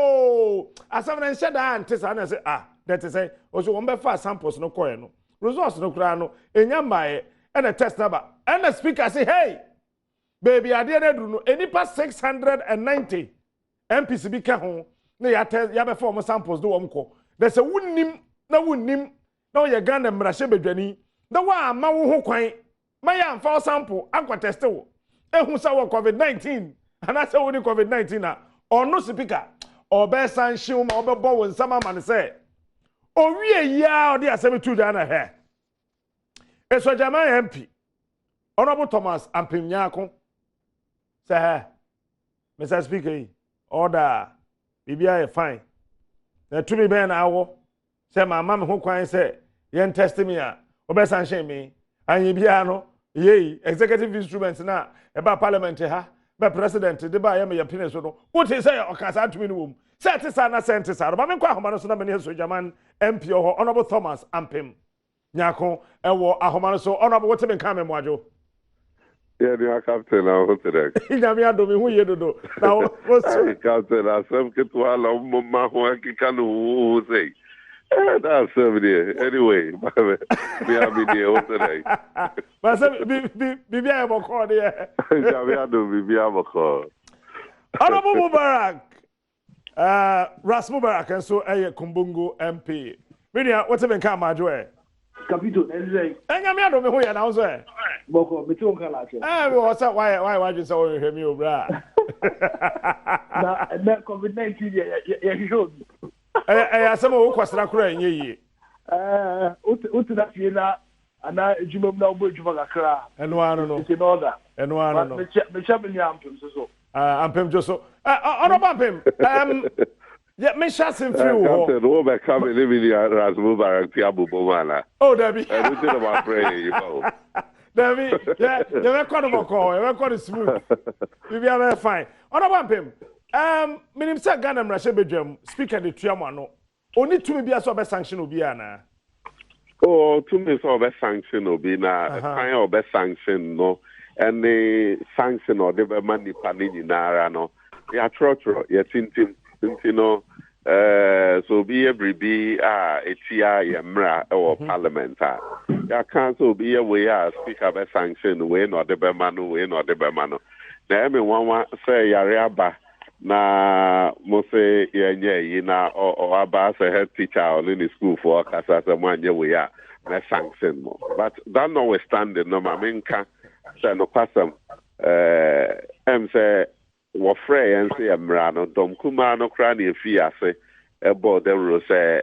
oh asam na nhyɛ da ante sa na say that is say also won be fa samples no koye no results no kra no enya mbae and a test number and the speaker say hey baby ade na duru no enipa 690 MPC bi ka ho na ya test ya be form samples do wom ko there's a wunnim na ye Ghana mrahye bedwani na wa ma wo ho kwan ma ya amfa sample akwa test wo ehu sa wo COVID19 ana say wo ni COVID19 na ono speaker obe sanhye ma obe bo wo nsama ma ne say owie ya odi asem tu da na he eso jama MP Honorable Thomas Ampemnyako say Mr. Speaker order bibia fine na tumi be na awo say mama me ho kwan say yen test me a obe sanhye me anyi bia no ye executive instruments na e ba parliament ha be president de ba ye me yapine so no what say okasa tumi no wom say tisa na sentisa ba me kwa ahoma no so na me so jaman MP ho Honorable Thomas Ampem Nyako ewo ahoma no so Honorable what me kan me moajo yeah the captain na ho today nyame adomi hu ye dodo na wo so captain asem ketwa la ma ho akika no say that's somebody anyway we have been here today but say bibia e boko de nyame adomi bibia boko Honorable Mubarak Ras Mubarak enso eye Kumbungu MP media what me kan majo e Capito, Enze. Nyame adomi hu ye na wo so e Boko, me too kala che. we was why you so hear me obra. Na COVID-19 ya show. Asema wo kwasra kura enye yi. Uti na fie na ana ejumam na obo ejuma kakra. Eno ano no. It's in order. Eno ano no. Me cha me ampem so. Ampem joso. Honorable Ampem. Yeah, me sha sim free wo. Captain, wo be come live in Ras Mubarak ti abubo mana. Oh, Debbie. And we did about praying, you know. Debbie, yeah, you record of call, you record smooth. You be very fine. Honorable Ampem. Minim say Ghana mrahye bedwam speaker de tuama no. Oni tumi bia so be sanction obi ana. Oh, to me so be sanction obi na kind of be sanction no. and the sanction or the money panini narano. Ya trotro, ya tintim, tintino. So be every be a tia yamra or parliament. Ya council be a way speaker be sanction way not the bemano way not the bemano. Na me one say yariaba na mo say yenye na or aba say head teacher or in the school for kasa one year we are na sanction mo. But that notwithstanding, no maminka say no pasam say wɔfrɛ yɛn sɛ yɛmmra no dɔm kumaa no koraa ne ɛfii ase ɛbɔɔ dawuro sɛ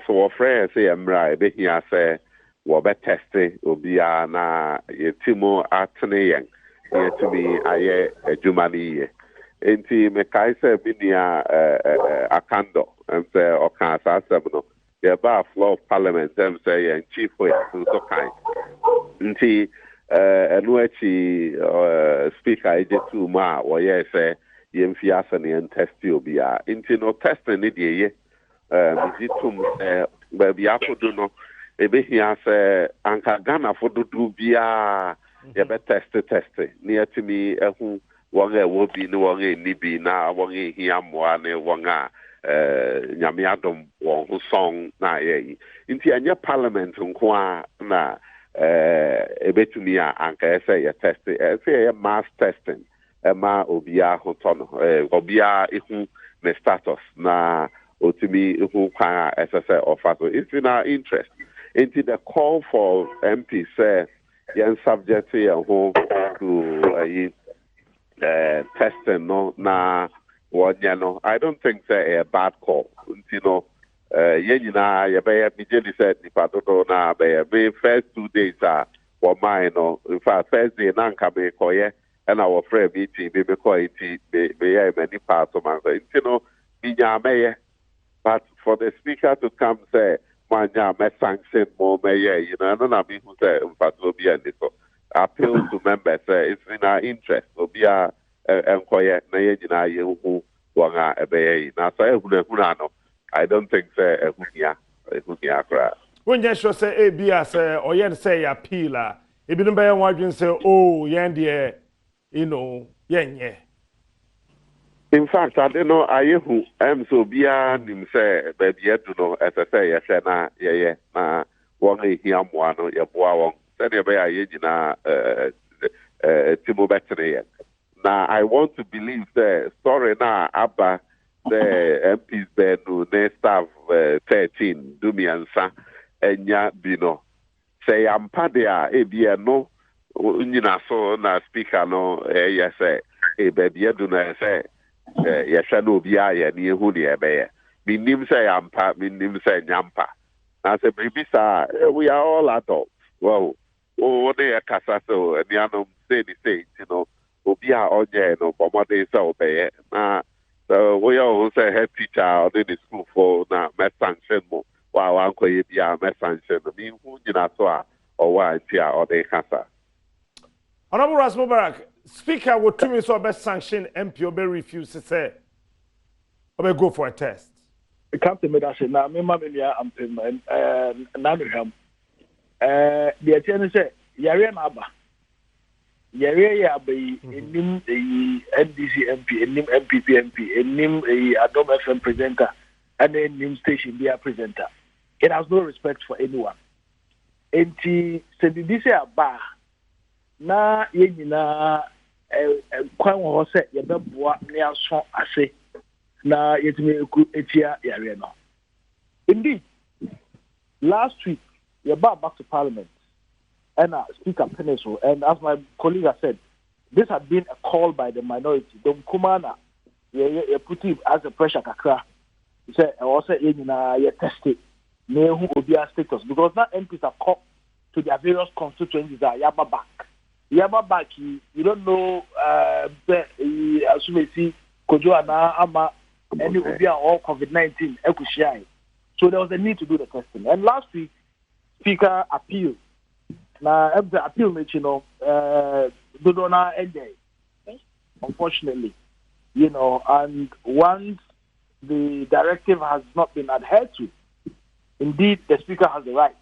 so wɔfrɛ yɛn sɛ yɛmmra a ɛbɛhia sɛ wɔbɛtɛste obiara na yɛti mu atene yɛn na yɛtumi ayɛ adwuma no yie enti mekae sɛ me nua akandɔ sɛ ɔkaa saa asɛm no yɛbaa floor of parliament sɛ yɛn chief yɛ nso kae nti ɛno akyi speaker agye too mu a wɔyɛɛ sɛ yɛmfi ase ne yɛntɛste obiara nti no testing ne deɛ yɛ megye tom sɛ baabi afodo no ɛbɛhia sɛ anka ghanafo dodoɔ biara yɛbɛtɛste ne yɛtumi ahu wɔn a ɛwɔ bi ne wɔn a ɛnni bi na wɔn a ɛhia mmoa ne wɔn a nyame adom wɔn ho sɔn na ayɛ yi nti ɛnyɛ parliament nko a na ebetumi a anka ɛsɛ yɛ test ɛsɛ yɛ mass testing ɛma obiara ho tɔ no obiara ehu ne status na otumi ehu kwan a ɛsɛ sɛ ɔfa so it's in our interest into the call for MP say yɛn subject yɛn ho to testing no na wɔnyɛ no I don't think say a bad call you know. Yɛn nyinaa yɛbɛyɛ megye di sɛ nipa dodo na bɛyɛ me first 2 days a wɔman no in fact first day na nka mekɔyɛ ɛna wɔfrɛ meeting bi mekɔɛ nti meyɛ m'ani paa so mansa nti no menyaa mɛyɛ but for the speaker to come sɛ moanya mɛsanction mo mɛyɛ ɛno na mehu sɛ mfatoɔ bi ani so appeal to members sɛ it's in our interest obiara ɛnkɔyɛ na yɛn nyinaa yɛhu wɔn a ɛbɛyɛ yi na sɛ ehunahuna no I don't think say ehunia kra. When you sure say ABS or yen say appeal a ebi no be yan wadwen say oh yen de you know yen. In fact I don't know ayehu am so bia nim say baby edu no say ye hwe na ye na won ehia moa no ye boa won say de be aye nyina timo betre ye. Now I want to believe that story na aba the MPs benu ne staff 13 dumiansa enya bino say ampa de a ebia no nyina so na speaker no yes e baby edu na say yehwa no bia ye ne ehu de ebe minim say ampa minim say nyampa na say bibisa we are all adults well what they kasa so enianom say you know obia onye no bomode say obeye na so we all say head teacher or in the school for na me sanction mo wa anko ye bia me sanction me hu nyina so a or wa tia or dey kasa Honorable Ras Mubarak speaker would to me so best sanction MP obe refuse to say obe go for a test Captain Medase na me ma me nia ampem na no hwam the attorney say yare na aba yare ya bai enim NDC MP enim MPP MP enim Adom FM presenter and enim station dia presenter it has no respect for anyone enti se di say aba na ye nyina kwan ho se ye beboa ne aso ase na yetime eku etia yare no indeed last week ye back to parliament and Speaker Peneso, and as my colleague has said, this had been a call by the minority. Dom Kumana, you put him as a pressure kakra. He said, also, you tested, who will be a status because now MPs are called to their various constituencies. Yaba back, you don't know, as you may see, Kojoana, Ama, and it will be all COVID-19, Ekushai. So there was a need to do the testing. And last week, Speaker appealed. Now, the appeal, Dodona ended, unfortunately, and once the directive has not been adhered to, indeed, the Speaker has the right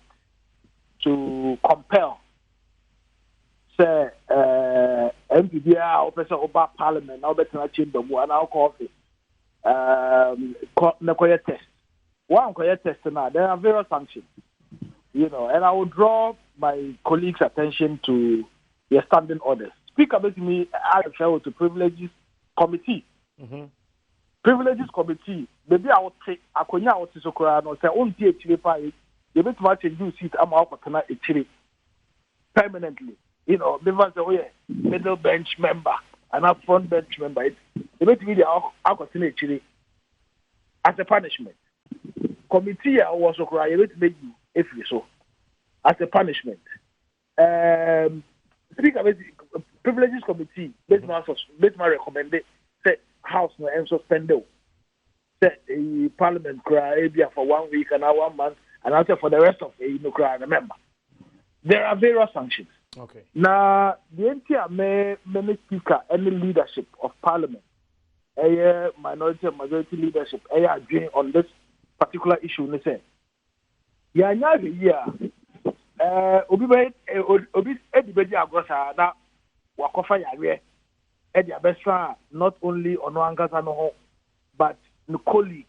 to compel, say, MPB officer over parliament now better chamber mu and office nakoye test one test now there are various sanctions, and I will draw my colleagues' attention to the standing orders. Speaker basically I refer to privileges committee. Privileges committee maybe I will take akonya what is okra no say on tie chire pa you bet ma change seat am akotena echire permanently. Because middle bench member and a front bench member, it bet me the akotena echire as a punishment. Committee was okra you bet make you if you so as a punishment. Speaker privileges committee based my recommend say House no and suspend say Parliament cry for 1 week and 1 month and after for the rest of the cry remember. There are various sanctions. Okay. Now the entire many speaker any leadership of Parliament, minority and majority leadership, agreeing on this particular issue. They say, obi edibedi agosa na wakofa yare edi abesra not only on Ankasa no but the colleagues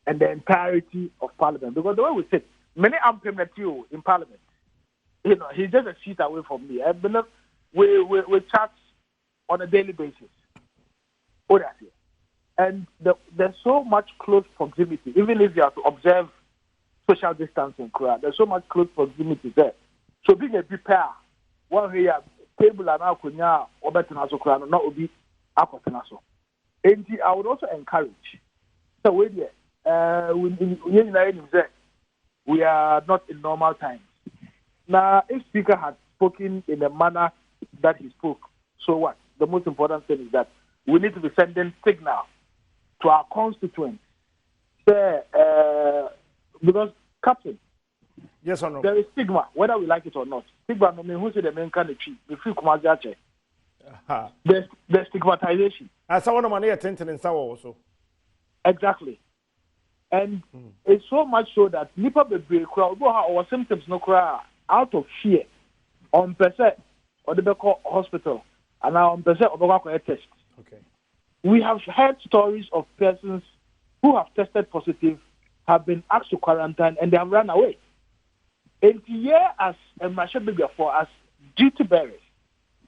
and the entirety of Parliament, because the way we sit, many ampemnetio in Parliament, he's just a seat away from me. I believe we chat on a daily basis. Oh, that's it. And there's so much close proximity, even if you have to observe social distancing, there's so much close proximity there. So being a prepare, one here table and alcohol or better not be alcohol. And I would also encourage. So we are not in normal times. Now, if Speaker had spoken in the manner that he spoke, so what? The most important thing is that we need to be sending signal to our constituents. Because, Captain, yes or no? There is stigma, whether we like it or not. Stigma, I mean, who said the main country? If you come out there's stigmatization. As someone of money attention in Sawa also. Exactly. And it's so much so that Nipa Bebre crowd our symptoms no cry out of fear on percent or the Beko hospital and now on percent of the test. Okay. We have heard stories of persons who have tested positive, have been asked to quarantine, and they have run away. And here, as a Marshal before, as duty bearers,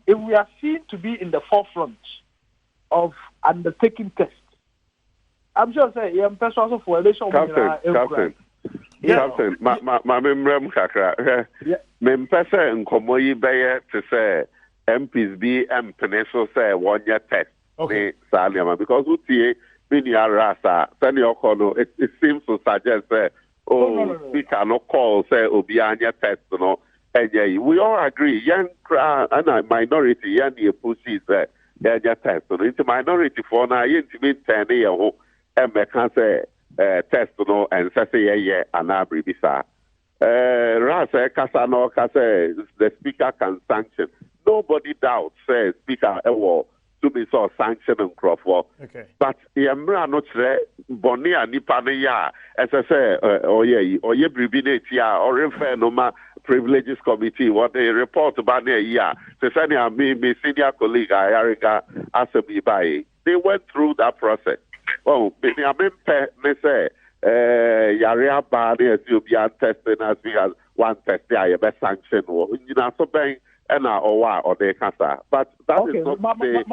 if we are seen to be in the forefront of undertaking tests, I'm sure say person for election. Captain, my member kakra. Me mpese nkomo yi beye to say MPs be peneso say 1 year test. Okay. Because utie mini arasa send your call it seems to suggest say we cannot call say obianya test no. We all agree young and minority yan ye pussy say test. So it's a minority for now intimate 10 year and can say test no and say and abri bisa. Rasa Kasano Kase the speaker can sanction. Nobody doubts say speaker to be so sanction and Crawford. Okay. But Yamra not Bonia Nipania as I say or ye bribinate or refer no ma privileges committee what they report about the to send me senior colleague Ariga Asabi by they went through that process. Oh, they say Yaria Bani as you be testing as we have one test there, you best sanction or so bang and or they cancer. But that is not the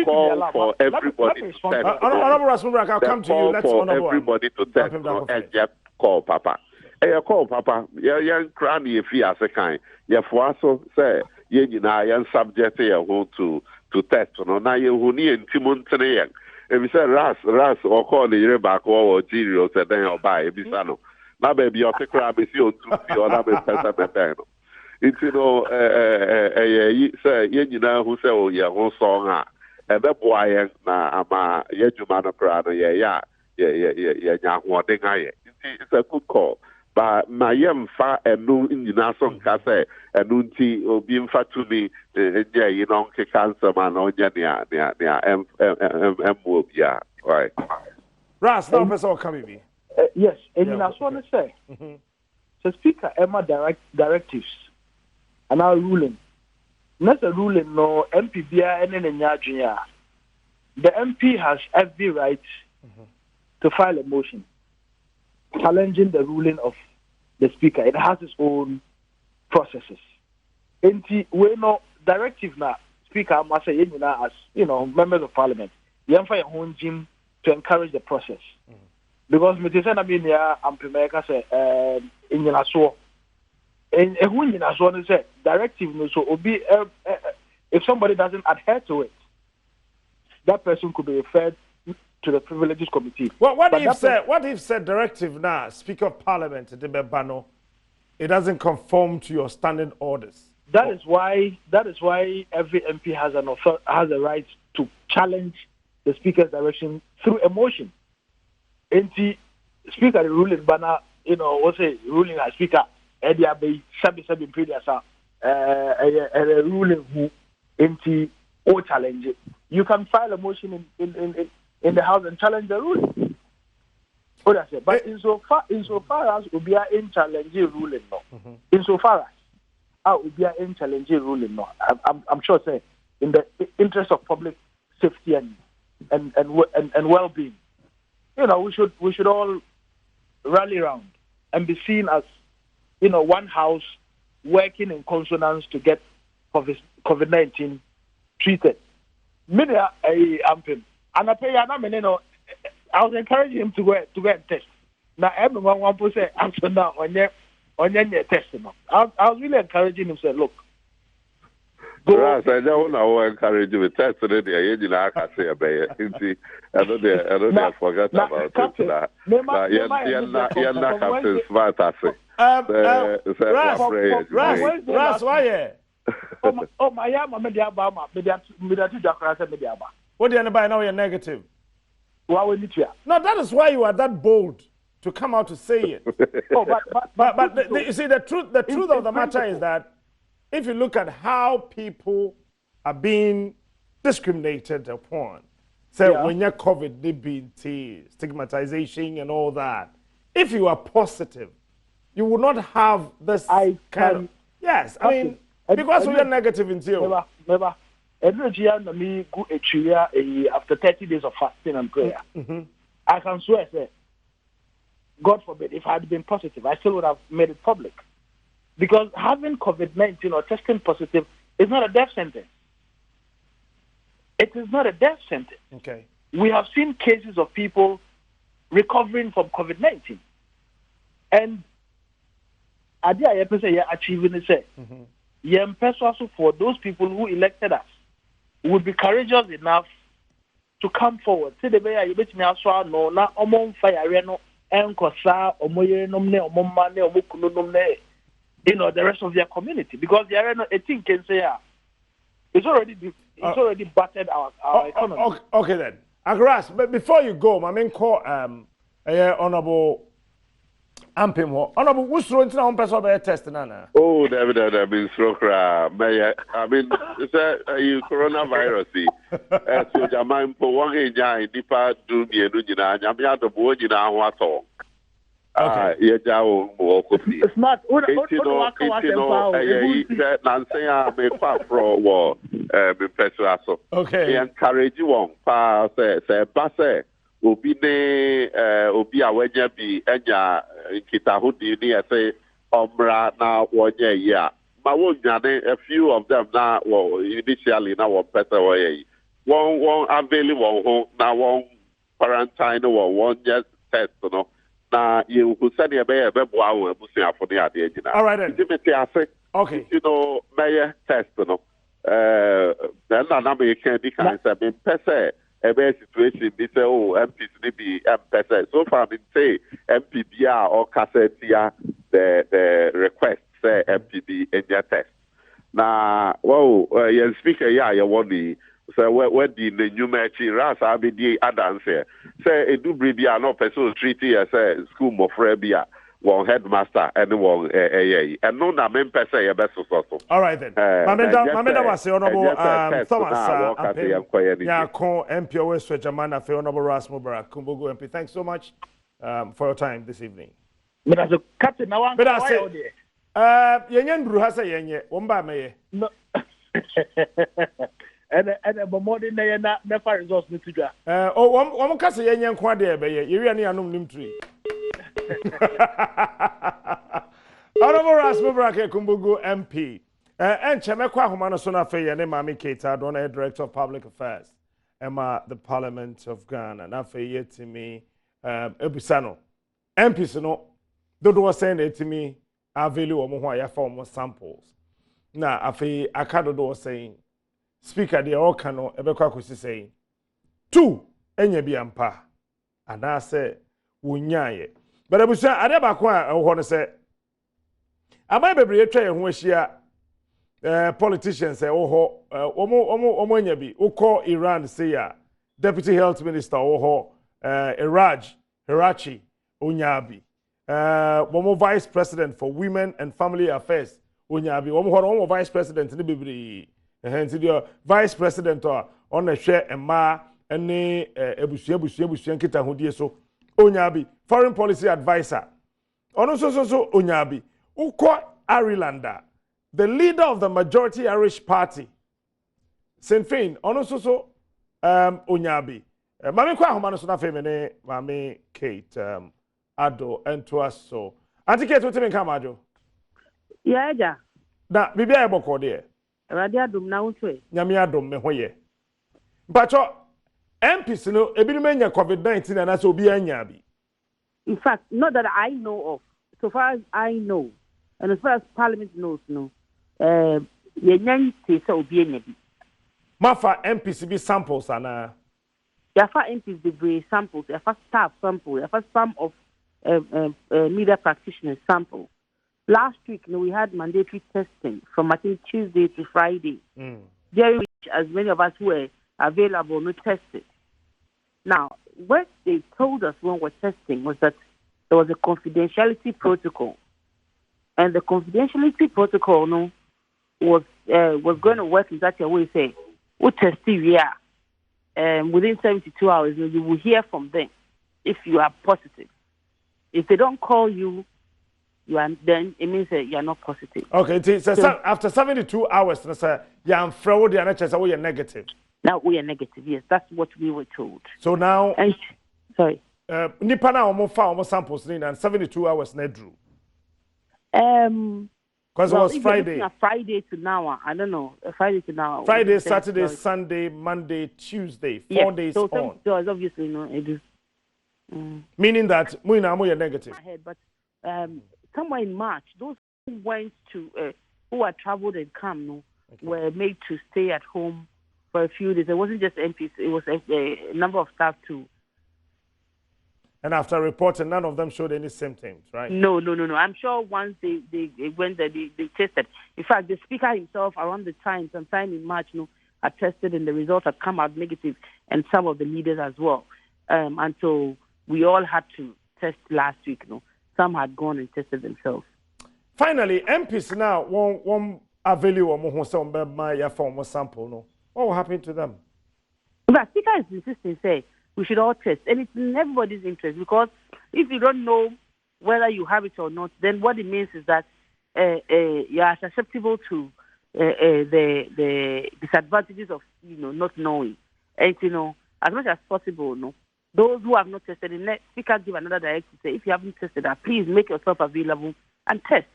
call for everybody to test. I'll come to you. Let's for everybody to test and just call Papa. Hey, call Papa. Young cranny if he has a kind. Yeah, for us, say, young subject here to test. No, now you need Timon today. If you say Ras or call the back or Giro, said then you'll buy a bisano. Now, baby, you're the crab is your two or other person. It's say, who say, oh, yeah, one song, and that boy, na, Yejumano Crano, it's a good call. But my young far and no in Nason Case and Nunti or being fat to me, cancer man or Jania, right. Ras, no person coming me. Yes, and I just want to say, so Speaker Emma directives and our ruling Not a ruling no MPBA and then the MP has every right to file a motion challenging the ruling of the speaker. It has its own processes. And we know directive now speaker must say as members of parliament. You have your own gym to encourage the process. Because I'm say in your and when you say directive so if somebody doesn't adhere to it, that person could be referred to the privileges committee. What if said directive now, Speaker of Parliament, it doesn't conform to your standing orders? That is why every MP has a right to challenge the speaker's direction through a motion. And the speaker ruling banner, ruling as speaker, and there be seven previous ruling who into or challenge it. You can file a motion in the House and challenge the ruling. What I said, but insofar as Ubia in challenging ruling, no. Insofar as Ubia in challenging ruling, no. I'm sure, say, in the interest of public safety and well-being, we should all rally around and be seen as, one house working in consonance to get COVID-19 treated. Media, Ampim, and I was encouraging him to go and test. Now everyone want to say answer now on your testing. I was really encouraging him. Say, look, go. I don't know. Encourage you to test it. I can say about it. I don't forget about it. You're not Captain Smart. Ras, why? Oh my media bama media media. What do you buy now? You're negative. No, that is why you are that bold to come out to say it. But you see, the truth of the matter is that if you look at how people are being discriminated upon, say when you're COVID, they being stigmatization and all that. If you are positive, you will not have this kind of. Yes, I mean, because we are negative in zero. Never. After 30 days of fasting and prayer, I can swear, say, God forbid, if I had been positive, I still would have made it public. Because having COVID-19 or testing positive is not a death sentence. It is not a death sentence. Okay. We have seen cases of people recovering from COVID-19. And idea achieving it, for those people who elected us, would be courageous enough to come forward. Say the way you bet me as well, no, na fire no, enkosa, the rest of their community, because the area, I think, can say, it's already battered our economy. Okay then, Agras, but before you go, my main call, Honorable Ampim, Honorable, who's throwing to our person by testing, Nana? Oh, David, I've been stroker. I mean, it's a coronavirus. So, Jaman, for one age, deeper do me and Nujina, Yamia, the boy in our water. It's not. Okay. Encourage you on. Say, Basse. Obi awenya bi enya kitahudi ni say omra na wonye ya ma wonyane a few of them na initially na one person way one avail one ho na one quarantine one just test no na you who said e be boa wo abusuafo ne ade agina. All right then. Okay. May test no then na me can be kind say me pese a situation, they say, MPs be MPs. So far, they say MPBR or Cassetia, the request, say MPB in your test. Now, you speaker, you want the, so where the new match, Ras, I be the Adom here. Say, it do be no person treaty as a school of Frebia. One headmaster and one and no na men per se best so. All right then. Mameda was the honorable Thomas yeah, MP West Jamana for honorable Ras Mubarak Kumbugu MP. Thanks so much for your time this evening. But as a captain now, but I say yenye nduru hasa yenye womba meye. No. And more than they are never results to do. One case yen quade be ye wi ani anum nim tree. Honorable Rasmubrake Kumbugu MP. And Chemekwa Humana Sona Fe and Mami Keita, Donna, Director of Public Affairs, Emma, the Parliament of Ghana, Nafe Yetimi, Ebusano. MPs no, Dodo was saying it to me, I value Omoya for more samples. Now, Afe Akado was saying, Speaker, the Okano, Ebekwa was saying, 2, Enya Biampa, and I said, Wunyaye. But I was saying, I never quite want to say, I might be a train who is here. Politicians say, omo nyabi, uko Iran say ya, Deputy Health Minister, Iraj, Hirachi, Unyabi, omo Vice President for Women and Family Affairs, Unyabi, omo Vice President, ni bibri, Vice President on the share and ma, and ebusia kita hudie so, Unyabi, Foreign Policy Advisor, ono so Unyabi, uko Arilanda. The leader of the majority Irish party, Sinn Féin, also Onyabi. Mami kwa humano suna femene, Mami Kate, Ado, and to us so. Auntie Kate, what do you mean, Kamajo? Yeah, ja. Na, bibi ya boko de. Radio Adom na unchwe. Nyami Adom me hoye. Bacho, MPs no, ebi menya COVID-19 and aso obi anyabi. In fact, not that I know of. So far as I know, and as far as Parliament knows, no. Yenyan say so obi anyabi. Mafa MPs be samples ana. Yafa MPs be samples. Yafa staff sample. Yafa some of media practitioners sample. Last week, we had mandatory testing from I think Tuesday to Friday, during which as many of us were available no tested. Now, what they told us when we were testing was that there was a confidentiality protocol, and the confidentiality protocol was going to work in such a way, say, we test you within 72 hours, you will hear from them if you are positive. If they don't call you, then it means that you are not positive. Okay, so after 72 hours, you are fraud, you are negative. Now we are negative, yes, that's what we were told. So now, sorry. Nipa na omo samples and 72 hours na drew. Because it was Friday. Friday to now, I don't know. Friday to now. Friday, Saturday, Sunday, Monday, Tuesday, 4 days so on. So obviously, no, it is. Meaning that we are negative. But somewhere in March, those who went to, who had traveled and come, were made to stay at home for a few days. It wasn't just MPs; it was a number of staff too. And after reporting, none of them showed any symptoms, right? No. I'm sure once they went there, they tested. In fact, the speaker himself, around the time, sometime in March, had tested, and the results had come out negative, and some of the leaders as well. And so we all had to test last week. Some had gone and tested themselves. Finally, MPs now won't avail of my form sample. No, what will happen to them? The speaker is insisting, say we should all test, and it's in everybody's interest, because if you don't know whether you have it or not, then what it means is that you are susceptible to the disadvantages of not knowing. And as much as possible, those who have not tested, the speaker give another directive, say if you haven't tested, please make yourself available and test,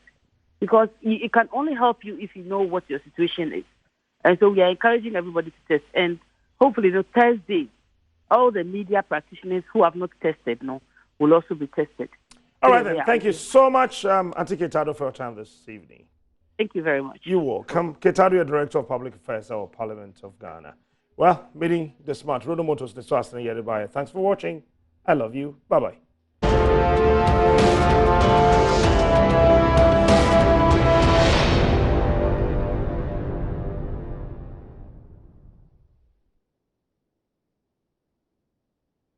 because it can only help you if you know what your situation is. And so we are encouraging everybody to test, and hopefully Thursday, all the media practitioners who have not tested will also be tested. All right, then. Thank you so much, Auntie Ketado, for your time this evening. Thank you very much. You're welcome. Ketado, you're Director of Public Affairs of Parliament of Ghana. Well, meeting the smart Rodo Motors, the Swastika. Thanks for watching. I love you. Bye-bye.